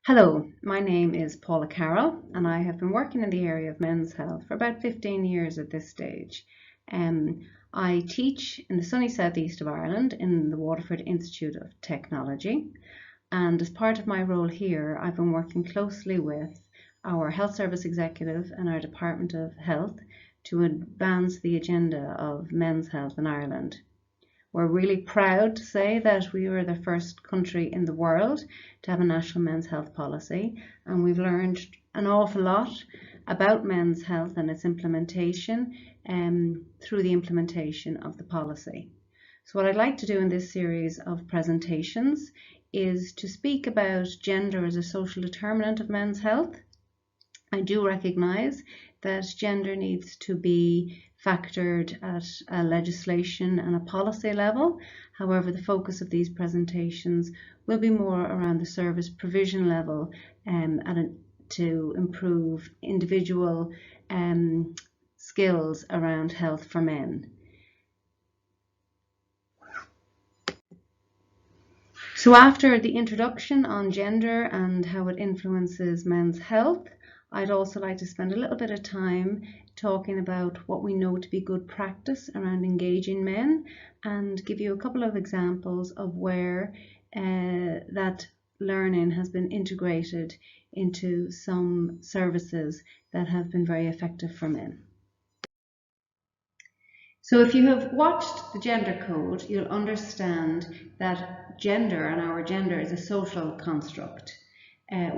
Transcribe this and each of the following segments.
Hello, my name is Paula Carroll, and I have been working in the area of men's health for about 15 years at this stage. I teach in the sunny southeast of Ireland in the Waterford Institute of Technology, and as part of my role here, I've been working closely with our Health Service Executive and our Department of Health to advance the agenda of men's health in Ireland. We're really proud to say that we were the first country in the world to have a national men's health policy, and we've learned an awful lot about men's health and its implementation through the implementation of the policy. So what I'd like to do in this series of presentations is to speak about gender as a social determinant of men's health. I do recognise that gender needs to be factored at a legislation and a policy level. However, the focus of these presentations will be more around the service provision level to improve individual skills around health for men. So after the introduction on gender and how it influences men's health, I'd also like to spend a little bit of time talking about what we know to be good practice around engaging men and give you a couple of examples of where that learning has been integrated into some services that have been very effective for men. So if you have watched the Gender Code, you'll understand that gender and our gender is a social construct.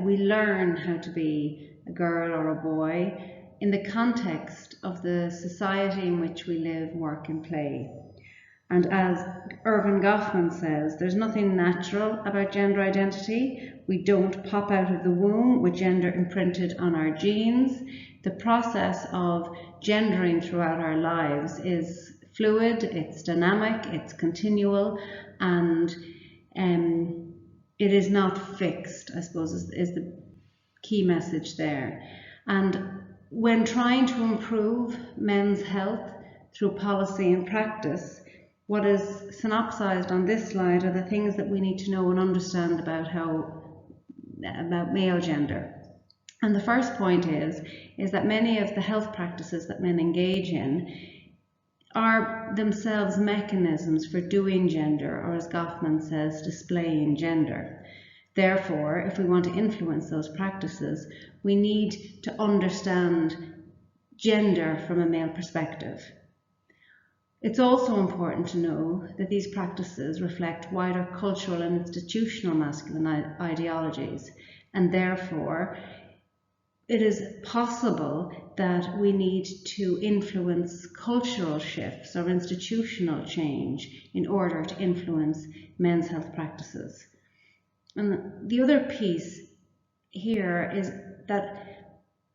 We learn how to be a girl or a boy in the context of the society in which we live, work and play. And as Erving Goffman says, there's nothing natural about gender identity. We don't pop out of the womb with gender imprinted on our genes. The process of gendering throughout our lives is fluid, it's dynamic, it's continual, and it is not fixed, I suppose, is the key message there. And when trying to improve men's health through policy and practice, what is synopsized on this slide are the things that we need to know and understand about male gender. And the first point is that many of the health practices that men engage in are themselves mechanisms for doing gender, or as Goffman says, displaying gender. Therefore, if we want to influence those practices, we need to understand gender from a male perspective. It's also important to know that these practices reflect wider cultural and institutional masculine ideologies, and therefore it is possible that we need to influence cultural shifts or institutional change in order to influence men's health practices. And the other piece here is that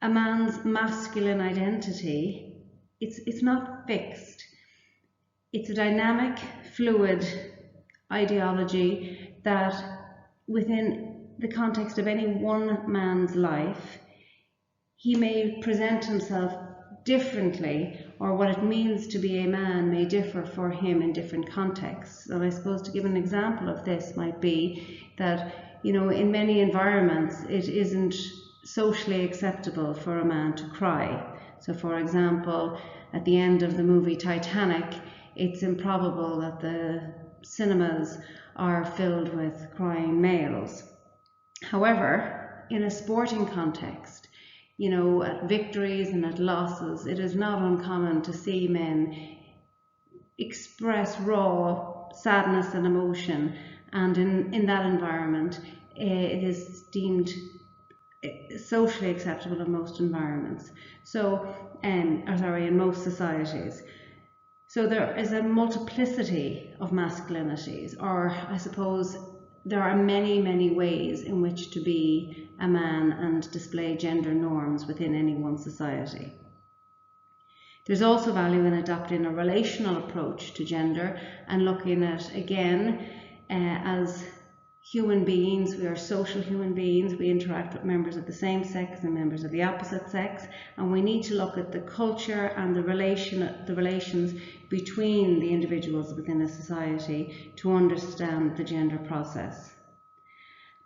a man's masculine identity, it's not fixed. It's a dynamic, fluid ideology that within the context of any one man's life, he may present himself differently, or what it means to be a man may differ for him in different contexts. And I suppose to give an example of this might be that, in many environments, it isn't socially acceptable for a man to cry. So for example, at the end of the movie Titanic, it's improbable that the cinemas are filled with crying males. However, in a sporting context, at victories and at losses, it is not uncommon to see men express raw sadness and emotion, and in that environment, it is deemed socially acceptable in most environments. In most societies. So there is a multiplicity of masculinities, or I suppose there are many, many ways in which to be a man and display gender norms within any one society. There's also value in adopting a relational approach to gender and looking at, again, as human beings, we are social human beings, we interact with members of the same sex and members of the opposite sex, and we need to look at the culture and the relations between the individuals within a society to understand the gender process.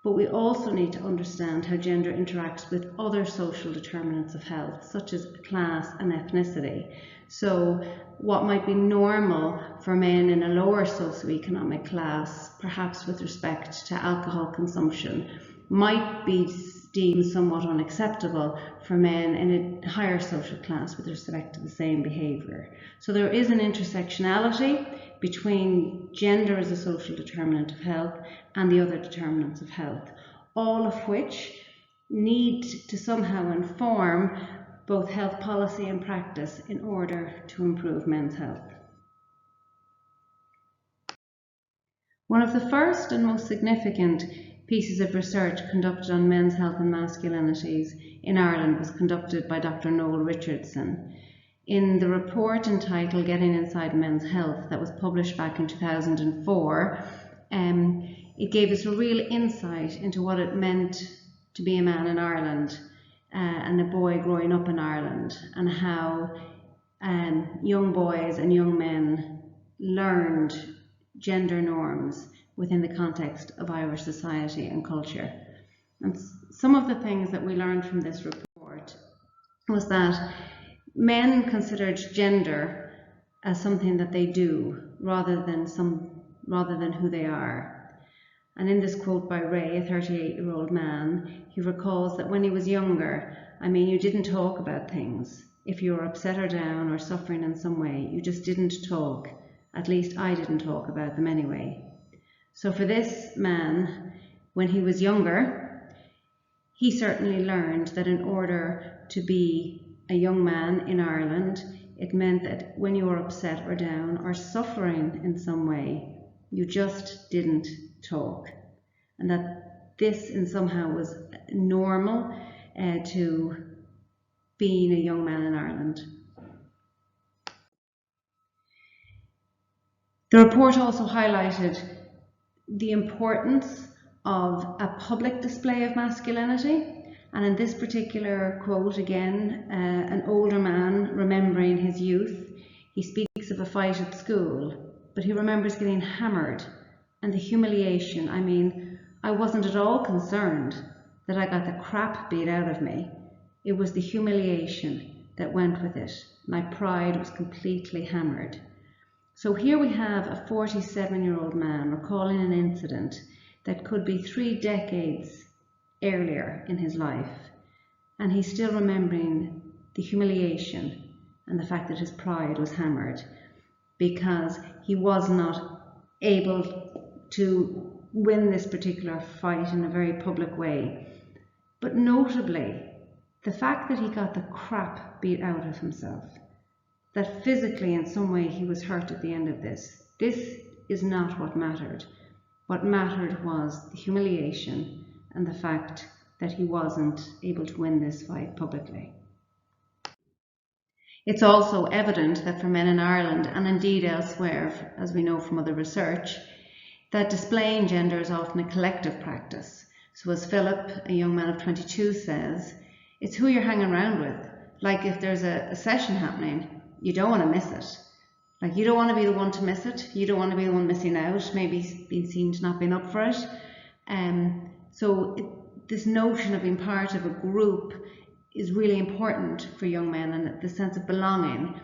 But we also need to understand how gender interacts with other social determinants of health, such as class and ethnicity. So what might be normal for men in a lower socioeconomic class, perhaps with respect to alcohol consumption, might be deemed somewhat unacceptable for men in a higher social class with respect to the same behaviour. So there is an intersectionality between gender as a social determinant of health and the other determinants of health, all of which need to somehow inform both health policy and practice in order to improve men's health. One of the first and most significant pieces of research conducted on men's health and masculinities in Ireland was conducted by Dr. Noel Richardson. In the report entitled Getting Inside Men's Health that was published back in 2004, it gave us a real insight into what it meant to be a man in Ireland and a boy growing up in Ireland, and how young boys and young men learned gender norms within the context of Irish society and culture. And some of the things that we learned from this report was that men considered gender as something that they do rather than who they are. And in this quote by Ray, a 38-year-old man, he recalls that when he was younger, you didn't talk about things. If you were upset or down or suffering in some way, you just didn't talk. At least I didn't talk about them anyway. So for this man, when he was younger, he certainly learned that in order to be a young man in Ireland, it meant that when you were upset or down or suffering in some way, you just didn't talk. And that this in somehow was normal to being a young man in Ireland. The report also highlighted the importance of a public display of masculinity. And in this particular quote, again, an older man remembering his youth, he speaks of a fight at school, but he remembers getting hammered and the humiliation. I wasn't at all concerned that I got the crap beat out of me. It was the humiliation that went with it. My pride was completely hammered. So here we have a 47-year-old man recalling an incident that could be 3 decades earlier in his life, and he's still remembering the humiliation and the fact that his pride was hammered because he was not able to win this particular fight in a very public way. But notably, the fact that he got the crap beat out of himself, that physically in some way he was hurt at the end of this is not what mattered. What mattered was the humiliation and the fact that he wasn't able to win this fight publicly. It's also evident that for men in Ireland, and indeed elsewhere, as we know from other research, that displaying gender is often a collective practice. So as Philip, a young man of 22, says, it's who you're hanging around with. Like if there's a session happening, you don't want to miss it. Like you don't want to be the one to miss it. You don't want to be the one missing out, maybe being seen to not being up for it. This notion of being part of a group is really important for young men, and the sense of belonging.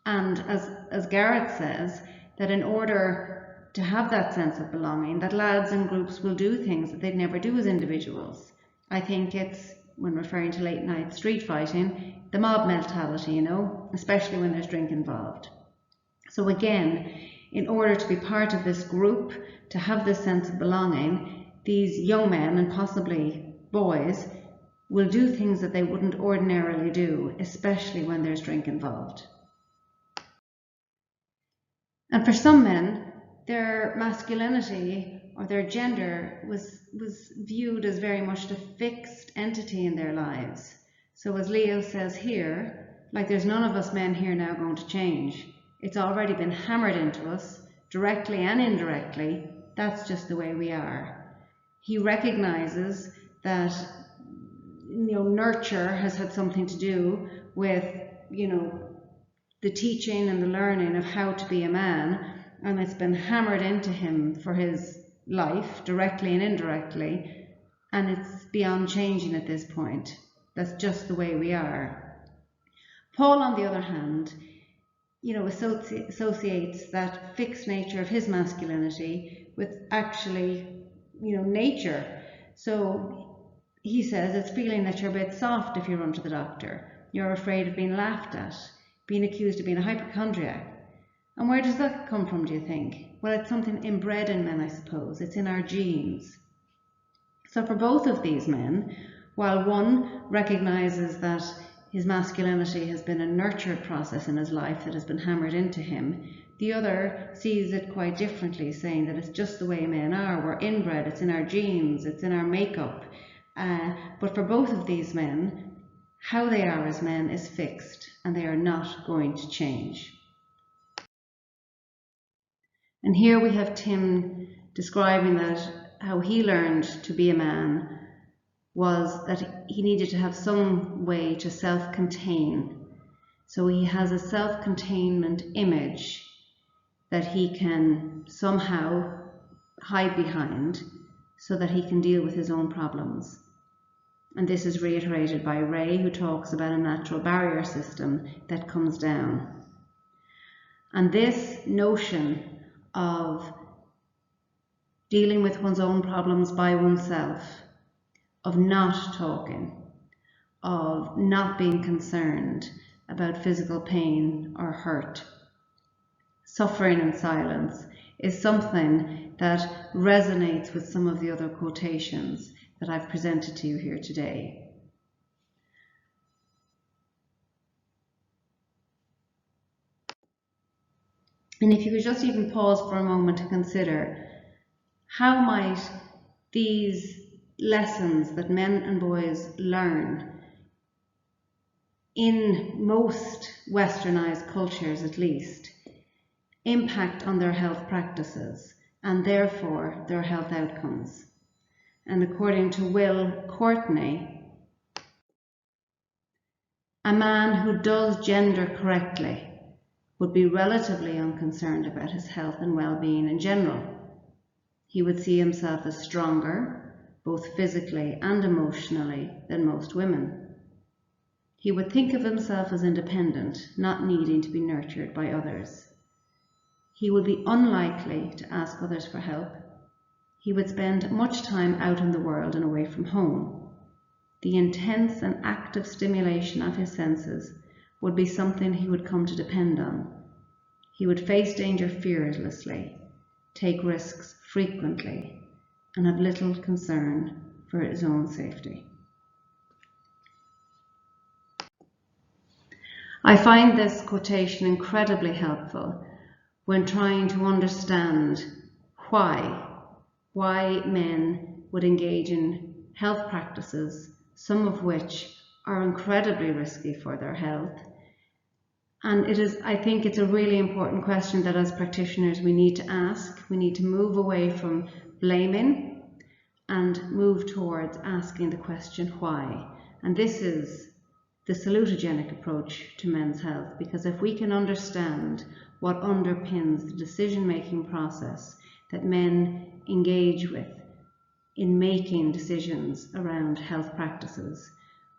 And as Garrett says, that in order to have that sense of belonging, that lads and groups will do things that they'd never do as individuals. I think it's, when referring to late night street fighting, the mob mentality, especially when there's drink involved. So again, in order to be part of this group, to have this sense of belonging, these young men and possibly boys will do things that they wouldn't ordinarily do, especially when there's drink involved. And for some men, their masculinity or their gender was viewed as very much a fixed entity in their lives. So as Leo says here, like there's none of us men here now going to change. It's already been hammered into us, directly and indirectly. That's just the way we are. He recognizes that nurture has had something to do with the teaching and the learning of how to be a man, and it's been hammered into him for his life, directly and indirectly, and it's beyond changing at this point. That's just the way we are. Paul, on the other hand, associates that fixed nature of his masculinity with actually, nature. So he says it's feeling that you're a bit soft if you run to the doctor. You're afraid of being laughed at, being accused of being a hypochondriac. And where does that come from, do you think? Well, it's something inbred in men, I suppose. It's in our genes. So for both of these men, while one recognises that his masculinity has been a nurtured process in his life that has been hammered into him, the other sees it quite differently, saying that it's just the way men are. We're inbred, it's in our genes, it's in our makeup. But for both of these men, how they are as men is fixed, and they are not going to change. And here we have Tim describing that how he learned to be a man was that he needed to have some way to self-contain. So he has a self-containment image that he can somehow hide behind so that he can deal with his own problems. And this is reiterated by Ray, who talks about a natural barrier system that comes down. And this notion of dealing with one's own problems by oneself, of not talking, of not being concerned about physical pain or hurt, suffering in silence, is something that resonates with some of the other quotations that I've presented to you here today. And if you could just even pause for a moment to consider, how might these lessons that men and boys learn in most westernized cultures at least impact on their health practices and therefore their health outcomes? And according to Will Courtney, a man who does gender correctly would be relatively unconcerned about his health and well-being in general. He would see himself as stronger, both physically and emotionally, than most women. He would think of himself as independent, not needing to be nurtured by others. He would be unlikely to ask others for help. He would spend much time out in the world and away from home. The intense and active stimulation of his senses would be something he would come to depend on. He would face danger fearlessly, take risks frequently, and have little concern for his own safety. I find this quotation incredibly helpful when trying to understand why men would engage in health practices, some of which are incredibly risky for their health. And I think it's a really important question that as practitioners we need to ask. We need to move away from blaming and move towards asking the question why. And this is the salutogenic approach to men's health, because if we can understand what underpins the decision-making process that men engage with in making decisions around health practices,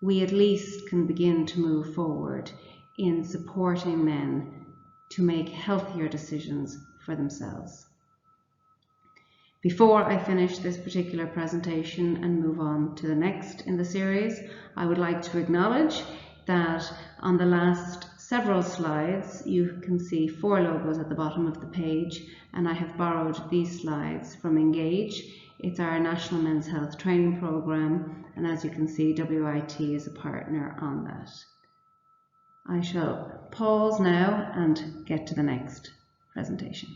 we at least can begin to move forward in supporting men to make healthier decisions for themselves. Before I finish this particular presentation and move on to the next in the series, I would like to acknowledge that on the last several slides you can see 4 logos at the bottom of the page, and I have borrowed these slides from Engage. It's our National Men's Health Training Programme, and as you can see, WIT is a partner on that. I shall pause now and get to the next presentation.